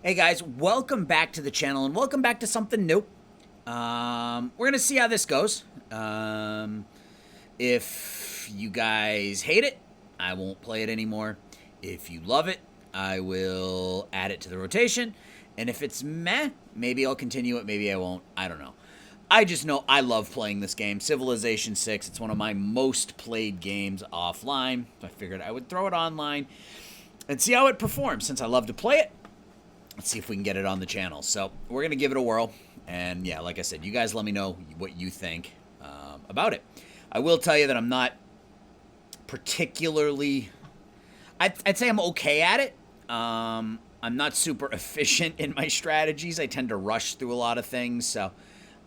Hey guys, welcome back to the channel and welcome back to something new. We're gonna see how this goes. If you guys hate it, I won't play it anymore. If you love it, I will add it to the rotation. And if it's meh, maybe I'll continue it, maybe I won't. I don't know. I just know I love playing this game. Civilization VI, it's one of my most played games offline. So I figured I would throw it online and see how it performs. Since I love to play it, let's see if we can get it on the channel. So we're going to give it a whirl. And yeah, like I said, you guys let me know what you think about it. I will tell you that I'm not particularly... I'd say I'm okay at it. I'm not super efficient in my strategies. I tend to rush through a lot of things. So,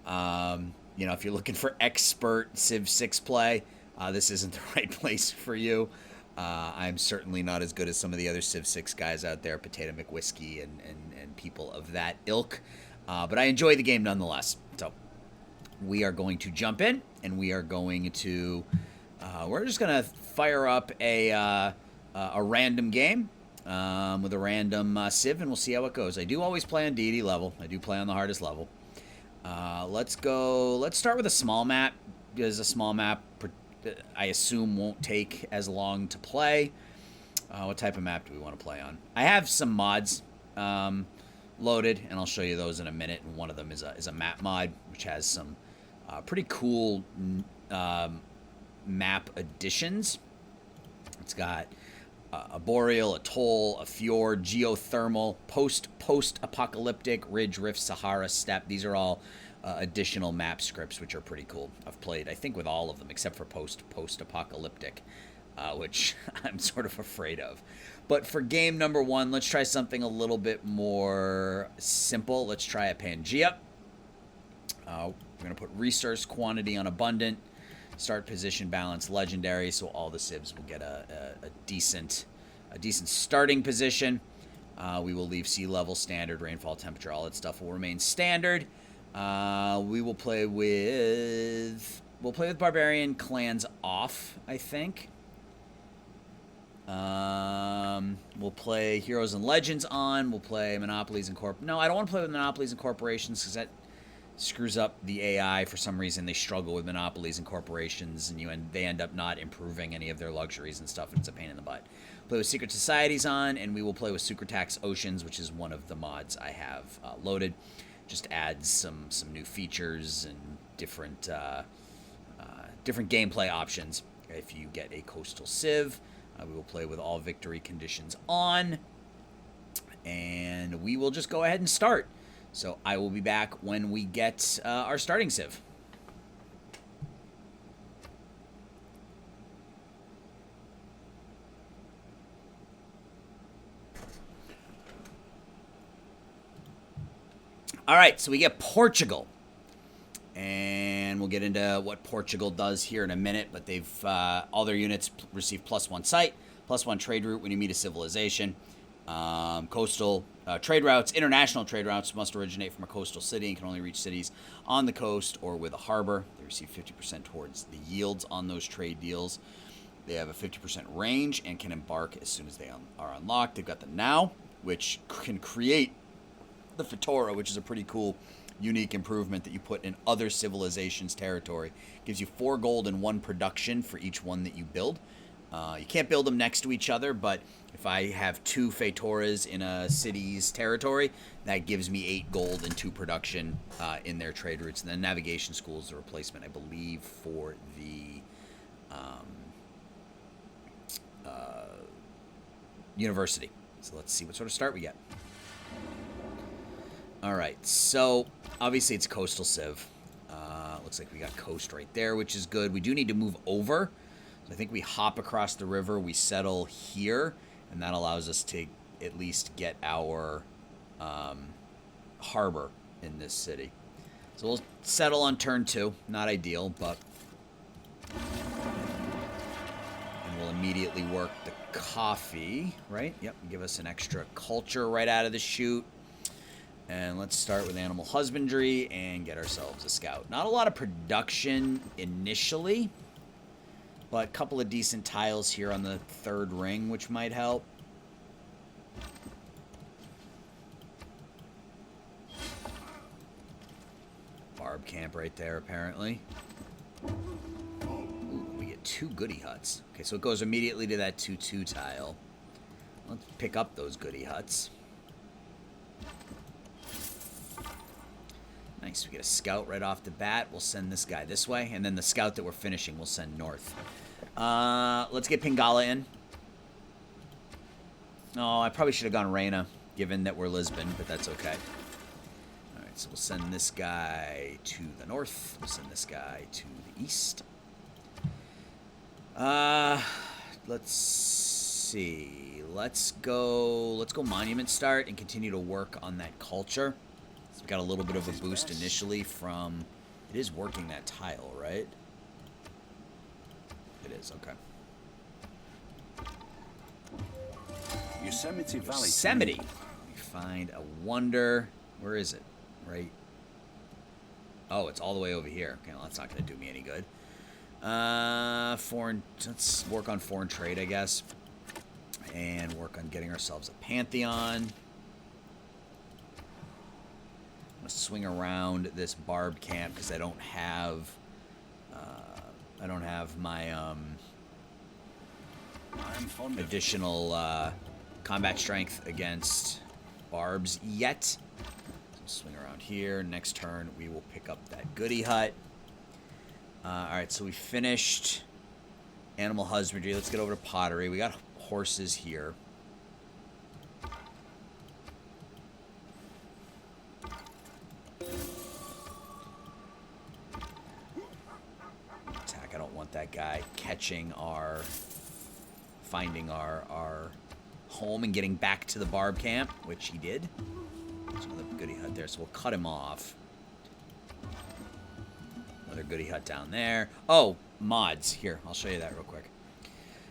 you know, if you're looking for expert Civ 6 play, this isn't the right place for you. I'm certainly not as good as some of the other Civ 6 guys out there, Potato McWhiskey and people of that ilk. But I enjoy the game nonetheless. So we are going to jump in, and we are going to... we're just going to fire up a random game with a random Civ, and we'll see how it goes. I do always play on deity level. I do play on the hardest level. Let's start with a small map, because a small map I assume won't take as long to play. What type of map do we want to play on? I have some mods loaded, and I'll show you those in a minute. And one of them is a map mod, which has some pretty cool map additions. It's got a boreal, a toll, a fjord, geothermal, post-apocalyptic, ridge, rift, Sahara, steppe. These are all additional map scripts, which are pretty cool. I've played, I think, with all of them, except for post-apocalyptic, which I'm sort of afraid of. But for game number one, let's try something a little bit more simple. Let's try a Pangea. We're going to put resource quantity on abundant, start position balance legendary, so all the civs will get a decent starting position. We will leave sea level standard, rainfall, temperature, all that stuff will remain standard. We will play with barbarian clans off, I think. We'll play heroes and legends on. We'll play monopolies and no, I don't want to play with monopolies and corporations because that screws up the AI. For some reason they struggle with monopolies and corporations, and they end up not improving any of their luxuries and stuff, and it's a pain in the butt. Play with secret societies on, and we will play with Sucratax Oceans, which is one of the mods I have loaded. Just adds some new features and different gameplay options. If you get a coastal civ, we will play with all victory conditions on, and we will just go ahead and start. So I will be back when we get our starting civ. All right, so we get Portugal, and we'll get into what Portugal does here in a minute, but they've all their units receive +1 site, +1 trade route when you meet a civilization. Coastal trade routes, international trade routes must originate from a coastal city and can only reach cities on the coast or with a harbor. They receive 50% towards the yields on those trade deals. They have a 50% range and can embark as soon as they are unlocked. They've got the Now, which can create the Fetora, which is a pretty cool, unique improvement that you put in other civilizations' territory. Gives you 4 gold and 1 production for each one that you build. You can't build them next to each other, but if I have 2 Fetoras in a city's territory, that gives me 8 gold and 2 production in their trade routes. And then navigation school is the replacement, I believe, for the university. So let's see what sort of start we get. All right, so obviously it's coastal civ. Looks like we got coast right there, which is good. We do need to move over. So I think we hop across the river, we settle here, and that allows us to at least get our harbor in this city. So we'll settle on turn 2. Not ideal, but... And we'll immediately work the coffee, right? Yep, give us an extra culture right out of the chute. And let's start with animal husbandry and get ourselves a scout. Not a lot of production initially, but a couple of decent tiles here on the 3rd ring, which might help. camp right there, apparently. Ooh, we get 2 goody huts. Okay, so it goes immediately to that 2-2 tile. Let's pick up those goody huts. Nice, we get a scout right off the bat. We'll send this guy this way, and then the scout that we're finishing we'll send north. Let's get Pingala in. Oh, I probably should have gone Reina, given that we're Lisbon, but that's okay. Alright, so we'll send this guy to the north. We'll send this guy to the east. Let's see. Let's go Monument Start and continue to work on that culture. So we got a little bit of a boost initially from... It is working that tile, right? It is, okay. Yosemite Valley. Yosemite. We find a wonder. Where is it? Right. Oh, it's all the way over here. Okay, well, that's not going to do me any good. Foreign. Let's work on foreign trade, I guess. And work on getting ourselves a Pantheon. I'm going to swing around this barb camp because I don't have my additional combat strength against barbs yet. So swing around here. Next turn, we will pick up that goody hut. Alright, so we finished animal husbandry. Let's get over to pottery. We got horses here. Attack. I don't want that guy finding our home and getting back to the barb camp, which he did. There's another goody hut there, so we'll cut him off. Another goody hut down there. Oh, mods. Here, I'll show you that real quick.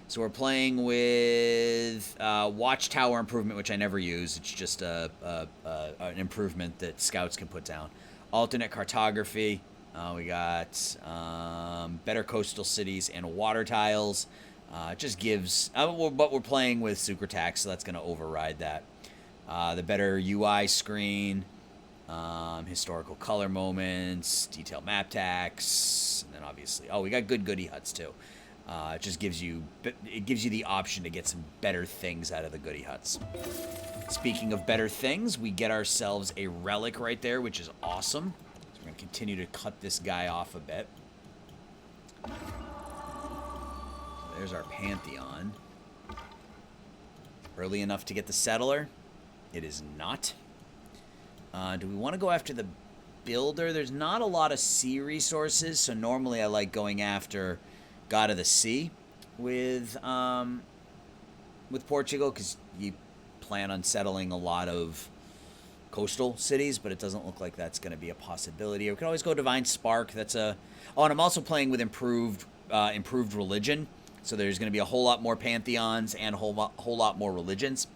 So we're playing with Watchtower Improvement, which I never use. It's just an improvement that scouts can put down. Alternate Cartography. We got better coastal cities and water tiles. It just gives... but we're playing with Sucretax, so that's going to override that. The better UI screen. Historical color moments. Detailed map tax. And then obviously... Oh, we got good goody huts, too. It just gives you... It gives you the option to get some better things out of the goody huts. Speaking of better things, we get ourselves a relic right there, which is awesome. So we're going to continue to cut this guy off a bit. There's our Pantheon. Early enough to get the settler? It is not. Do we want to go after the builder? There's not a lot of sea resources, so normally I like going after God of the Sea with Portugal, because you plan on settling a lot of coastal cities, but it doesn't look like that's going to be a possibility. We can always go Divine Spark. That's a... Oh, and I'm also playing with improved religion. So there's going to be a whole lot more pantheons and a whole lot more religions.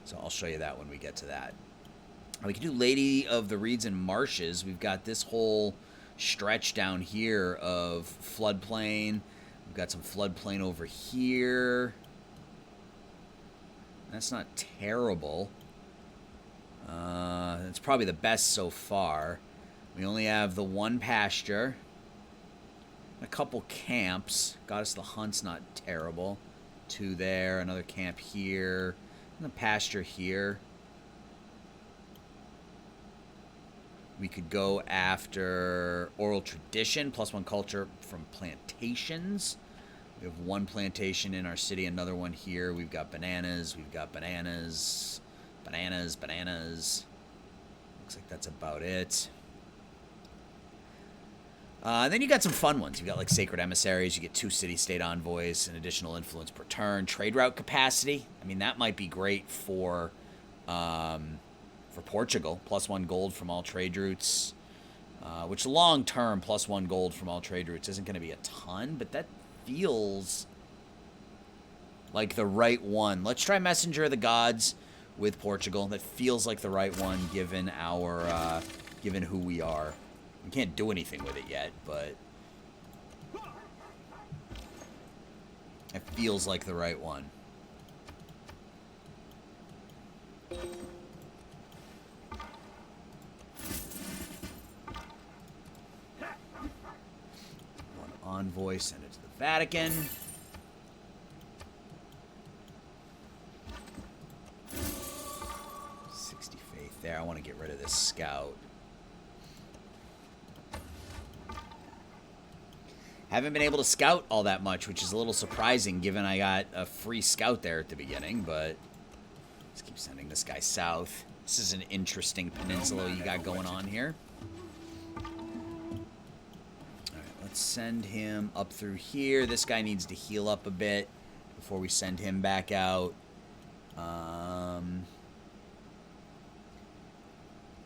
So I'll show you that when we get to that. We can do Lady of the Reeds and Marshes. We've got this whole stretch down here of floodplain. We've got some floodplain over here. That's not terrible. It's probably the best so far. We only have the one pasture. A couple camps. Goddess of the Hunt's not terrible. 2 there, another camp here, and a pasture here. We could go after Oral Tradition, +1 culture from plantations. We have 1 plantation in our city, another one here. We've got bananas, bananas. Looks like that's about it. Then you got some fun ones. You got like Sacred Emissaries. You get 2 city-state envoys, an additional influence per turn. Trade route capacity. I mean, that might be great for Portugal. +1 gold from all trade routes. Which long-term +1 gold from all trade routes isn't going to be a ton, but that feels like the right one. Let's try Messenger of the Gods with Portugal. That feels like the right one given our given who we are. We can't do anything with it yet, but it feels like the right one. Envoy, send it to the Vatican. There, I want to get rid of this scout. Haven't been able to scout all that much, which is a little surprising given I got a free scout there at the beginning, but let's keep sending this guy south. This is an interesting peninsula you got going on here. Alright, let's send him up through here. This guy needs to heal up a bit before we send him back out.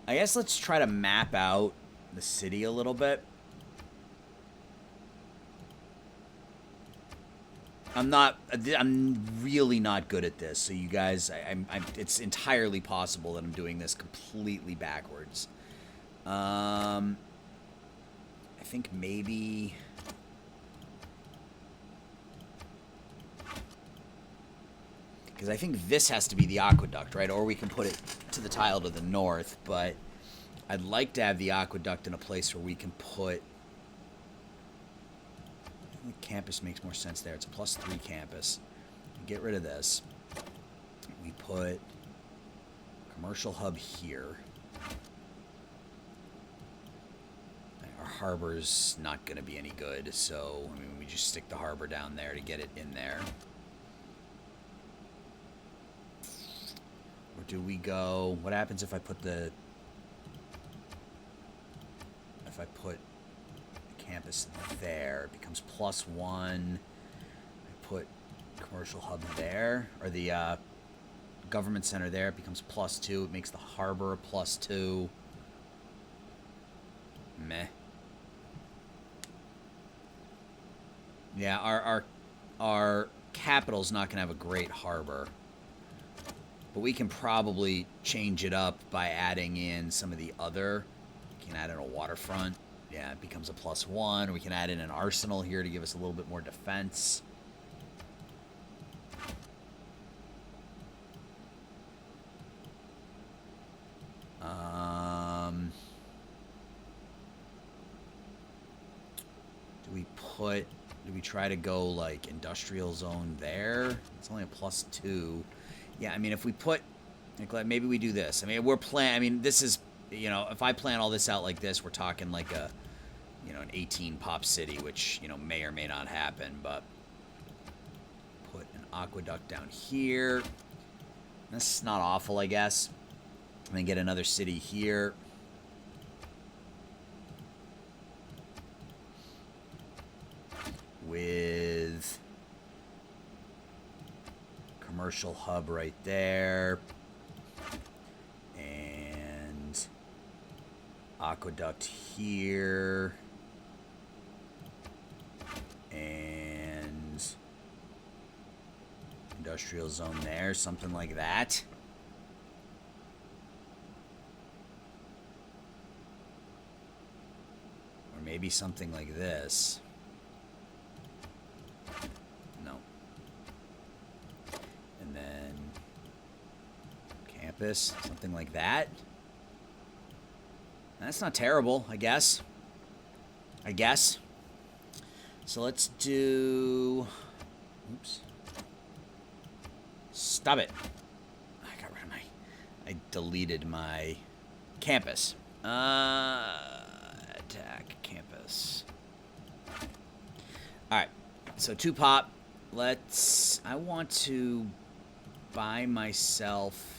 I guess let's try to map out the city a little bit. I'm really not good at this, so you guys, it's entirely possible that I'm doing this completely backwards. I think maybe... Because I think this has to be the aqueduct, right? Or we can put it to the tile to the north, but I'd like to have the aqueduct in a place where we can put... I think campus makes more sense there. It's a +3 campus. Get rid of this. We put commercial hub here. Our harbor's not going to be any good, so I mean, we just stick the harbor down there to get it in there. Or do we go... What happens if I put the... If I put the campus there, it becomes +1. I put commercial hub there, or the government center there, it becomes +2. It makes the harbor a +2. Meh. Yeah, our capital's not going to have a great harbor. But we can probably change it up by adding in some of the other... We can add in a waterfront. Yeah, it becomes a +1. We can add in an arsenal here to give us a little bit more defense. Do we try to go, like, industrial zone there? It's only a +2. Yeah, I mean, if we put... Like, maybe we do this. I mean, I mean, this is... You know, if I plan all this out like this, we're talking like a... You know, an 18 pop city, which, you know, may or may not happen, but... Put an aqueduct down here. This is not awful, I guess. And then get another city here. With commercial hub right there, and aqueduct here, and industrial zone there, something like that. Or maybe something like this. Something like that. That's not terrible, I guess. So let's do... Oops. Stop it. I got rid of I deleted my campus. Attack campus. Alright. So 2 pop. I want to buy myself...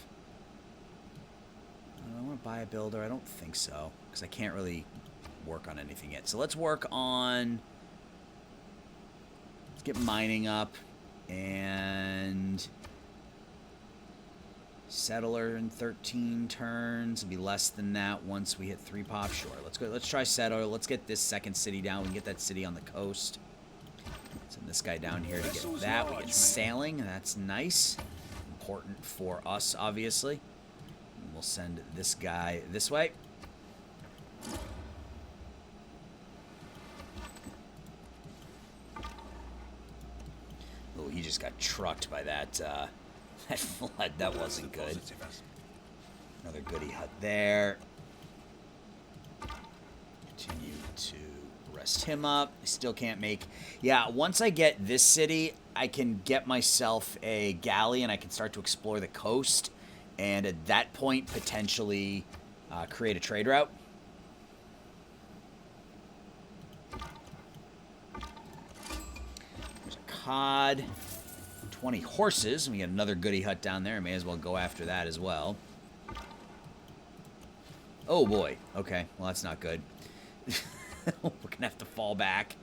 I want to buy a builder. I don't think so, because I can't really work on anything yet. So let's work on... Let's get mining up, and... Settler in 13 turns. It'll be less than that once we hit 3 pop. Sure, let's go. Let's try settler. Let's get this second city down. We can get that city on the coast. Send this guy down here to get that. We get sailing. That's nice. Important for us, obviously. We'll send this guy this way. Oh, he just got trucked by that that flood. That wasn't good. Another goody hut there. Continue to rest him up. I still can't make... Yeah, once I get this city, I can get myself a galley and I can start to explore the coast. And at that point, potentially create a trade route. There's a cod. 20 horses. We got another goody hut down there. May as well go after that as well. Oh, boy. Okay. Well, that's not good. We're going to have to fall back.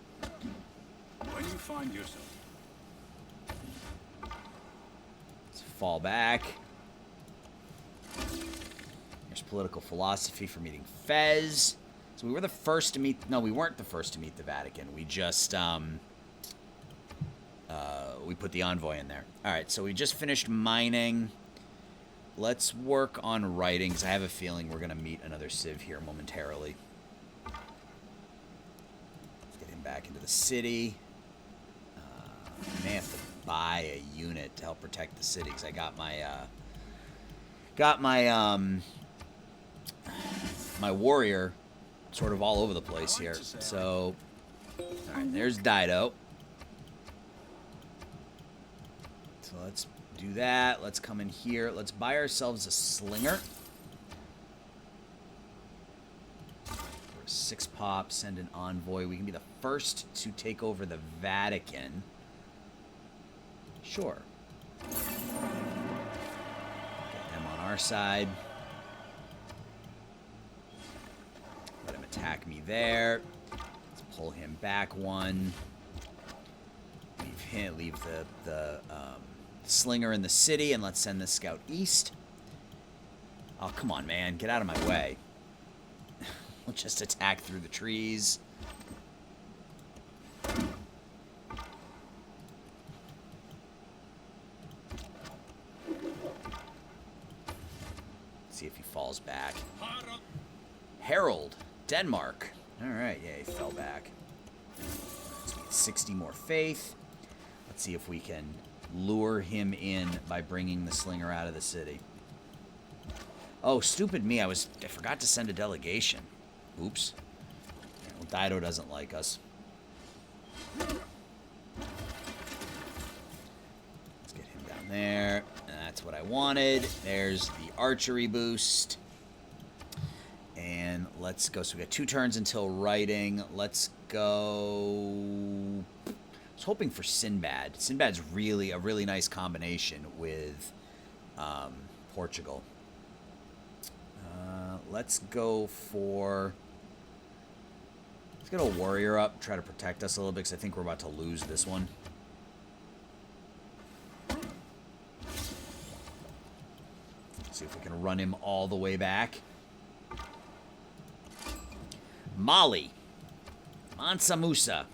When you find yourself. Let's fall back. There's political philosophy for meeting Fez. So we were the first to meet... No, we weren't the first to meet the Vatican. We just... we put the envoy in there. All right, so we just finished mining. Let's work on writing, because I have a feeling we're going to meet another Civ here momentarily. Let's get him back into the city. I may have to buy a unit to help protect the city, because I got my my warrior sort of all over the place here. So, all right, there's Dido. So let's do that. Let's come in here. Let's buy ourselves a slinger. For a 6 pop, send an envoy. We can be the first to take over the Vatican. Sure. Get them on our side. Let him attack me there. Let's pull him back one. Leave the slinger in the city, and let's send this scout east. Oh, come on, man. Get out of my way. We'll just attack through the trees. See if he falls back. Harold, Denmark. All right, yeah, he fell back. Let's get 60 more faith. Let's see if we can lure him in by bringing the slinger out of the city. Oh, stupid me. I forgot to send a delegation. Oops. Well, Dido doesn't like us. Let's get him down there. That's what I wanted. There's the archery boost. And let's go. So we got 2 turns until writing. Let's go... I was hoping for Sinbad. Sinbad's really a really nice combination with Portugal. Let's go for... Let's get a warrior up, try to protect us a little bit, because I think we're about to lose this one. See if we can run him all the way back. Mali. Mansa Musa.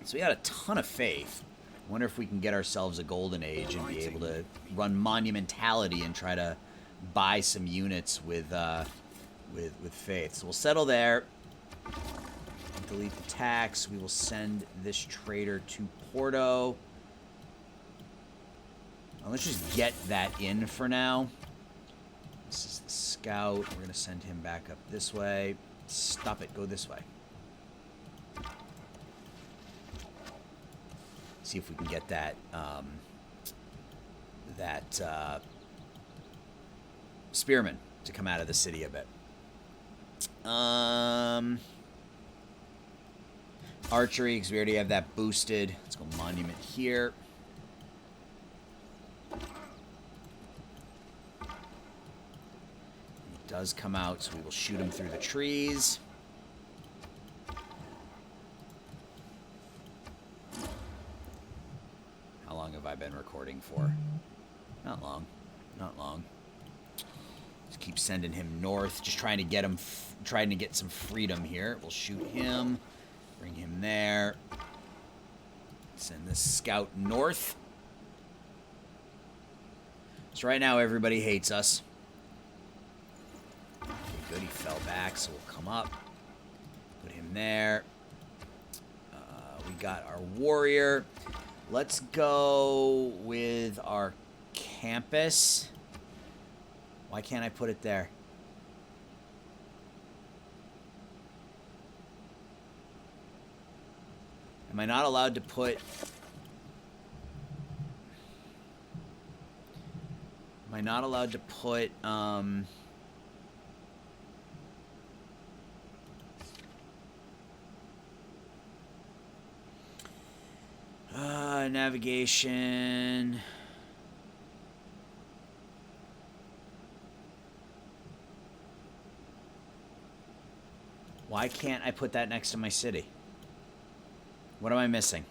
So we got a ton of faith. I wonder if we can get ourselves a golden age and be able to run monumentality and try to buy some units with faith. So we'll settle there. Delete the tax. We will send this trader to Porto. Well, let's just get that in for now. This is the scout. We're going to send him back up this way. Stop it. Go this way. See if we can get that spearman to come out of the city a bit. Archery, because we already have that boosted. Let's go monument here. He does come out, so we will shoot him through the trees. How long have I been recording for? Not long. Not long. Just keep sending him north. Just trying to get him, trying to get some freedom here. We'll shoot him. Bring him there. Send this scout north. So right now everybody hates us. Okay, good. He fell back, so we'll come up. Put him there. We got our warrior. Let's go with our campus. Why can't I put it there? Am I not allowed to put... Am I not allowed to put, navigation... Why can't I put that next to my city? What am I missing?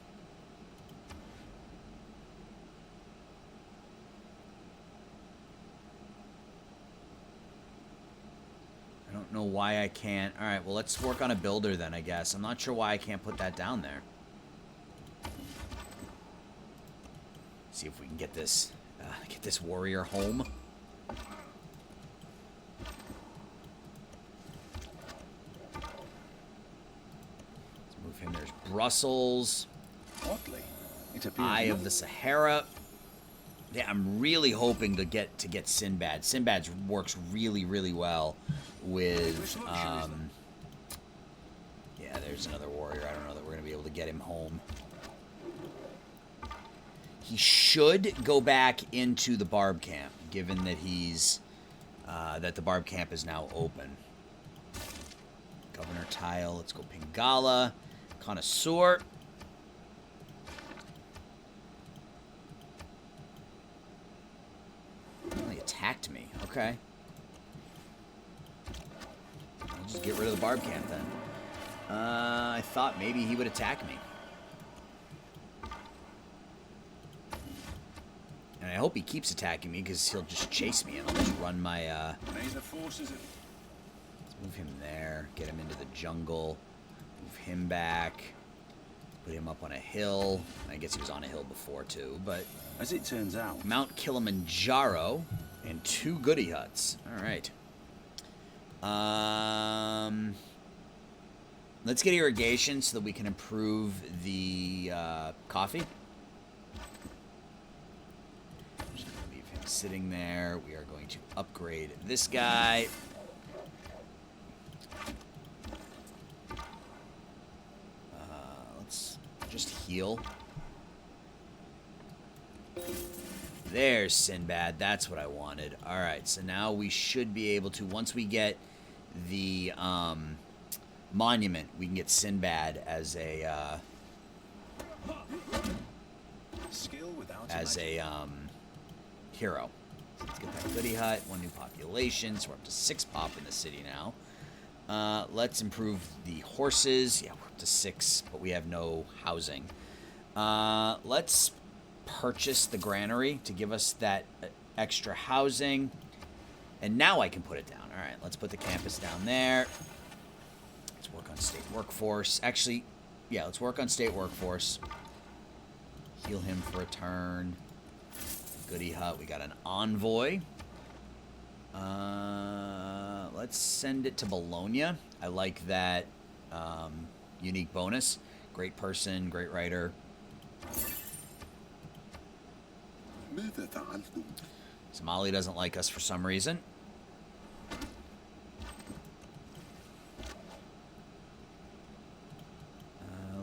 I don't know why I can't. All right, well, let's work on a builder then, I guess. I'm not sure why I can't put that down there. See if we can get this warrior home. There's Brussels. Oddly, it appears Eye of the Sahara. Yeah, I'm really hoping to get Sinbad. Sinbad works really, really well with. Yeah, there's another warrior. I don't know that we're gonna be able to get him home. He should go back into the Barb camp, given that he's that the Barb camp is now open. Governor Tile. Let's go Pingala. Connoisseur. Oh, he attacked me. Okay. I'll just get rid of the Barb camp then. I thought maybe he would attack me. And I hope he keeps attacking me because he'll just chase me and I'll just run my... May the forces of... Let's move him there. Get him into the jungle. Move him back. Put him up on a hill. I guess he was on a hill before too, but... As it turns out... Mount Kilimanjaro and 2 goody huts. Alright. Let's get irrigation so that we can improve the coffee. I'm just going to leave him sitting there. We are going to upgrade this guy. Let's just heal. There's Sinbad. That's what I wanted. Alright, so now we should be able to, once we get the monument, we can get Sinbad as a hero. So let's get that goody hut. 1 new population, so we're up to 6 pop in the city now. Let's improve the horses. Yeah, we're up to 6, but we have no housing. Let's purchase the granary to give us that extra housing. And now I can put it down. All right, let's put the campus down there. Let's work on state workforce. Actually, yeah, let's work on state workforce. Heal him for a turn. Goody hut. We got an envoy. Let's send it to Bologna. I like that unique bonus. Great person, great writer. Somali doesn't like us for some reason.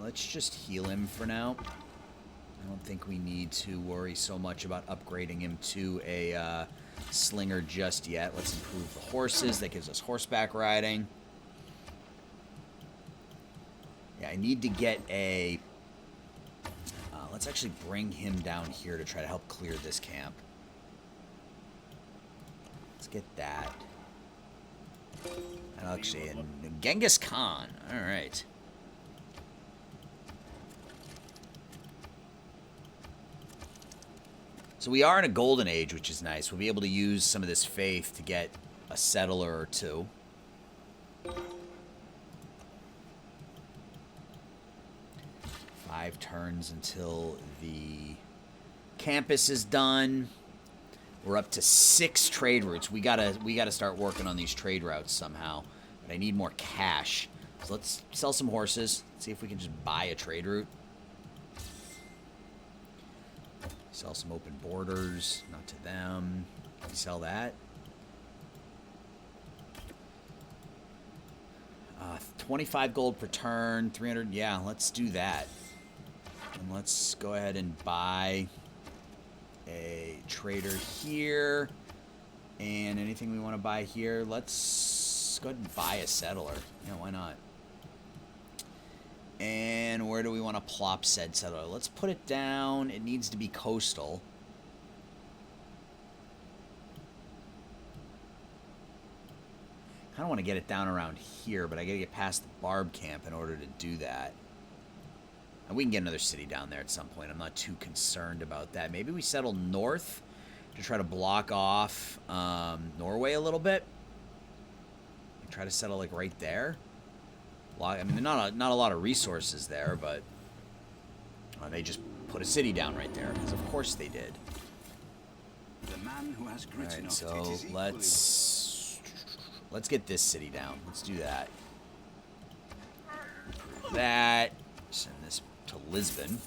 Let's just heal him for now. I don't think we need to worry so much about upgrading him to a slinger just yet. Let's improve the horses. That gives us horseback riding. Yeah, I need to get a... let's actually bring him down here to try to help clear this camp. Let's get that. And actually, Genghis Khan. All right. So we are in a golden age, which is nice. We'll be able to use some of this faith to get a settler or 2. 5 turns until the campus is done. We're up to 6 trade routes. We gotta start working on these trade routes somehow. But I need more cash. So let's sell some horses. See if we can just buy a trade route. Sell some open borders. Not to them. Can we sell that? 25 gold per turn, 300. Yeah, let's do that. And let's go ahead and buy a trader here. And anything we want to buy here, let's go ahead and buy a settler. Yeah, why not? And where do we want to plop said settler? Let's put it down. It needs to be coastal. I don't want to get it down around here, but I got to get past the barb camp in order to do that. And we can get another city down there at some point. I'm not too concerned about that. Maybe we settle north to try to block off Norway a little bit. Try to settle like right there. I mean, not a lot of resources there, but they just put a city down right there, because of course they did. The man who has grit enough, so it is let's get this city down. Let's do that. That. Send this to Lisbon.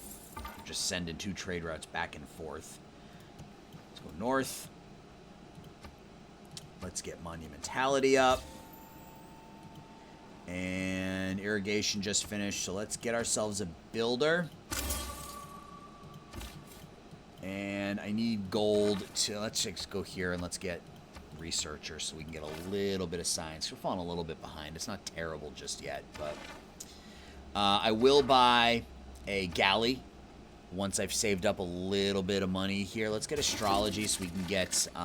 Just sending 2 trade routes back and forth. Let's go north. Let's get monumentality up. And irrigation just finished, so let's get ourselves a builder. And I need gold to, let's just go here and let's get researcher so we can get a little bit of science. We're falling a little bit behind. It's not terrible just yet, but I will buy a galley once I've saved up a little bit of money here. Let's get astrology so we can get here,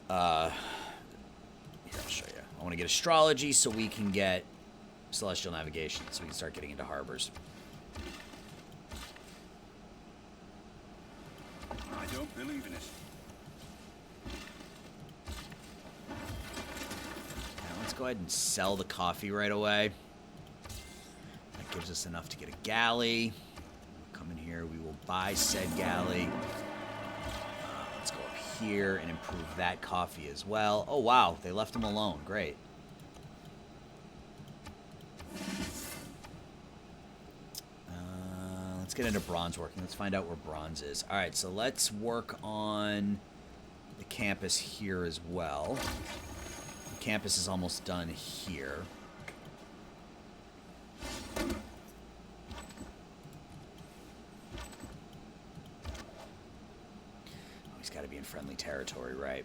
I'll show you. I want to get astrology so we can get celestial navigation, so we can start getting into harbors. I don't believe in it. Now let's go ahead and sell the coffee right away. That gives us enough to get a galley. We'll come in here. We will buy said galley. Let's go up here and improve that coffee as well. Oh, wow. They left him alone. Great. Let's get into bronze working. Let's find out where bronze is. All right, so let's work on the campus here as well. The campus is almost done here. He's got to be in friendly territory, right?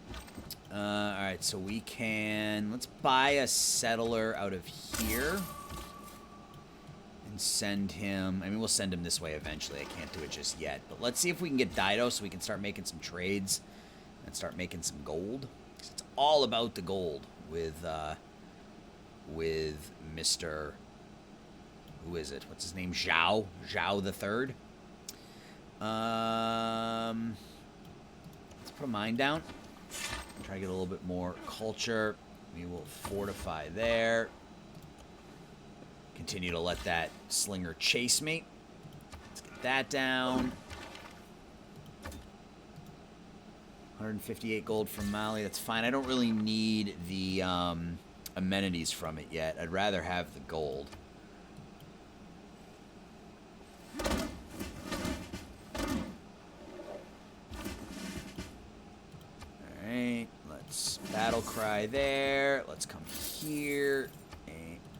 All right, so we can... Let's buy a settler out of here. And send him... I mean, we'll send him this way eventually. I can't do it just yet. But let's see if we can get Dido so we can start making some trades. And start making some gold. 'Cause it's all about the gold with Mr... Who is it? What's his name? Zhao? Zhao the Third? Let's put a mine down. Try to get a little bit more culture. We will fortify there. Continue to let that slinger chase me. Let's get that down. 158 gold from Mali. That's fine. I don't really need the amenities from it yet. I'd rather have the gold. Alright, let's battle cry there. Let's come here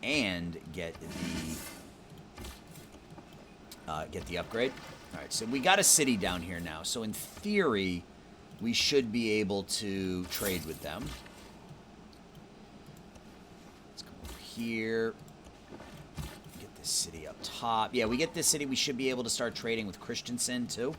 and get the upgrade. Alright, so we got a city down here now. So in theory, we should be able to trade with them. Let's come over here. Get this city up top. Yeah, we get this city, we should be able to start trading with Christensen too.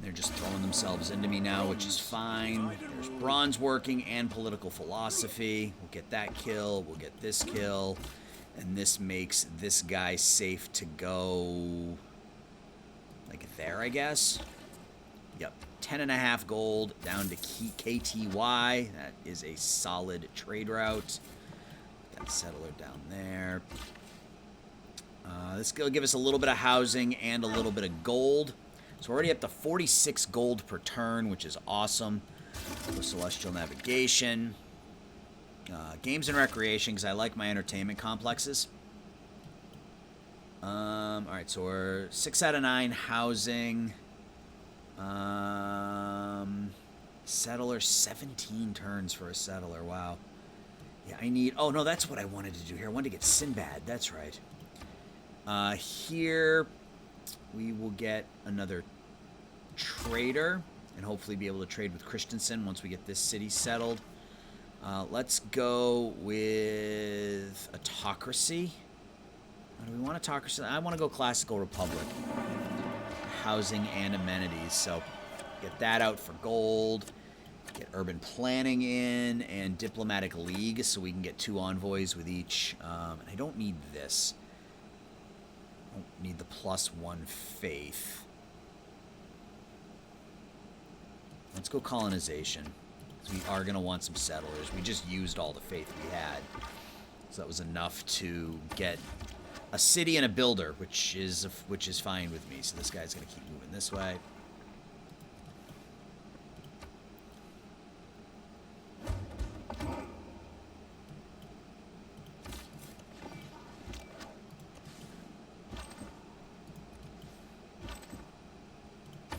They're just throwing themselves into me now, which is fine. There's bronze working and political philosophy. We'll get that kill. We'll get this kill. And this makes this guy safe to go like there, I guess. Yep. 10.5 gold down to KTY. That is a solid trade route. That settler down there. This will give us a little bit of housing and a little bit of gold. So we're already up to 46 gold per turn, which is awesome. So celestial navigation. Games and recreation, because I like my entertainment complexes. Alright, so we're 6 out of 9 housing. Settler, 17 turns for a settler. Wow. Yeah, I need... Oh, no, that's what I wanted to do here. I wanted to get Sinbad. That's right. Here, we will get another trader and hopefully be able to trade with Christensen once we get this city settled. Let's go with autocracy. Do we want autocracy? I want to go classical republic. Housing and amenities. So get that out for gold. Get urban planning in and diplomatic league so we can get 2 envoys with each. I don't need this. I don't need the +1 faith. Let's go colonization. We are going to want some settlers. We just used all the faith we had. So that was enough to get a city and a builder, which is fine with me. So this guy's going to keep moving this way.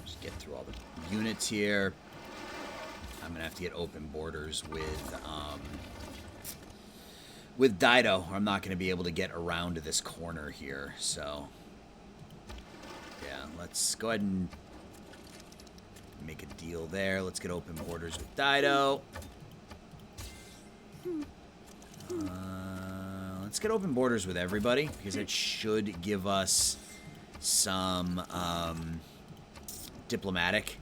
Just get through all the units here. I'm gonna have to get open borders with Dido, or I'm not gonna be able to get around to this corner here. So yeah, let's go ahead and make a deal there. Let's get open borders with Dido. Let's get open borders with everybody because it should give us some diplomatic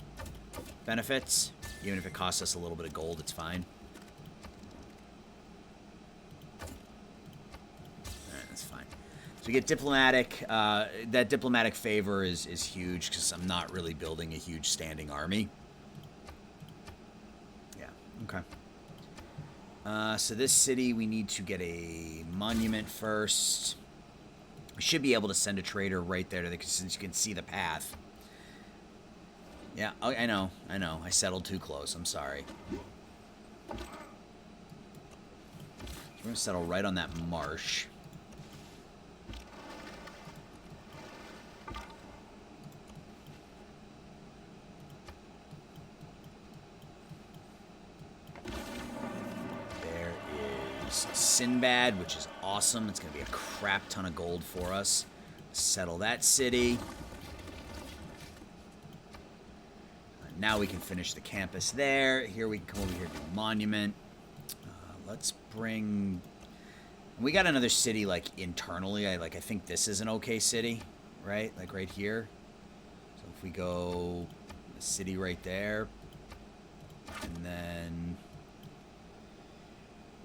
benefits. Even if it costs us a little bit of gold, it's fine. Alright, that's fine. So we get diplomatic. That diplomatic favor is huge because I'm not really building a huge standing army. Yeah, okay. So this city, we need to get a monument first. We should be able to send a trader right there since you can see the path. Yeah, I know. I settled too close. I'm sorry. So we're going to settle right on that marsh. There is Sinbad, which is awesome. It's going to be a crap ton of gold for us. Settle that city. Now we can finish the campus there. Here we can come over here and do monument. Let's bring... We got another city, like, internally. I think this is an okay city, right? Like, right here. So if we go... The city right there. And then...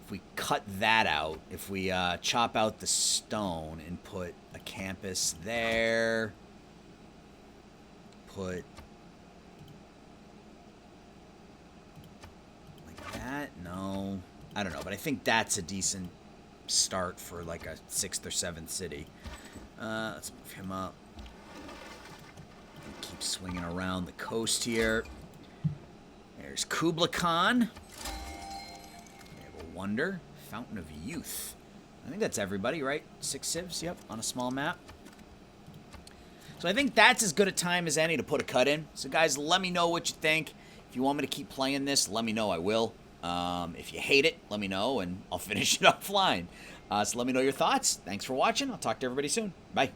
If we cut that out, if we chop out the stone and put a campus there... Put... That? No. I don't know, but I think that's a decent start for like a 6th or 7th city. Let's move him up. Keep swinging around the coast here. There's Kublai Khan. We have a wonder. Fountain of Youth. I think that's everybody, right? 6 civs, yep, on a small map. So I think that's as good a time as any to put a cut in. So guys, let me know what you think. If you want me to keep playing this, let me know. I will. If you hate it, let me know, and I'll finish it offline. So let me know your thoughts. Thanks for watching. I'll talk to everybody soon. Bye.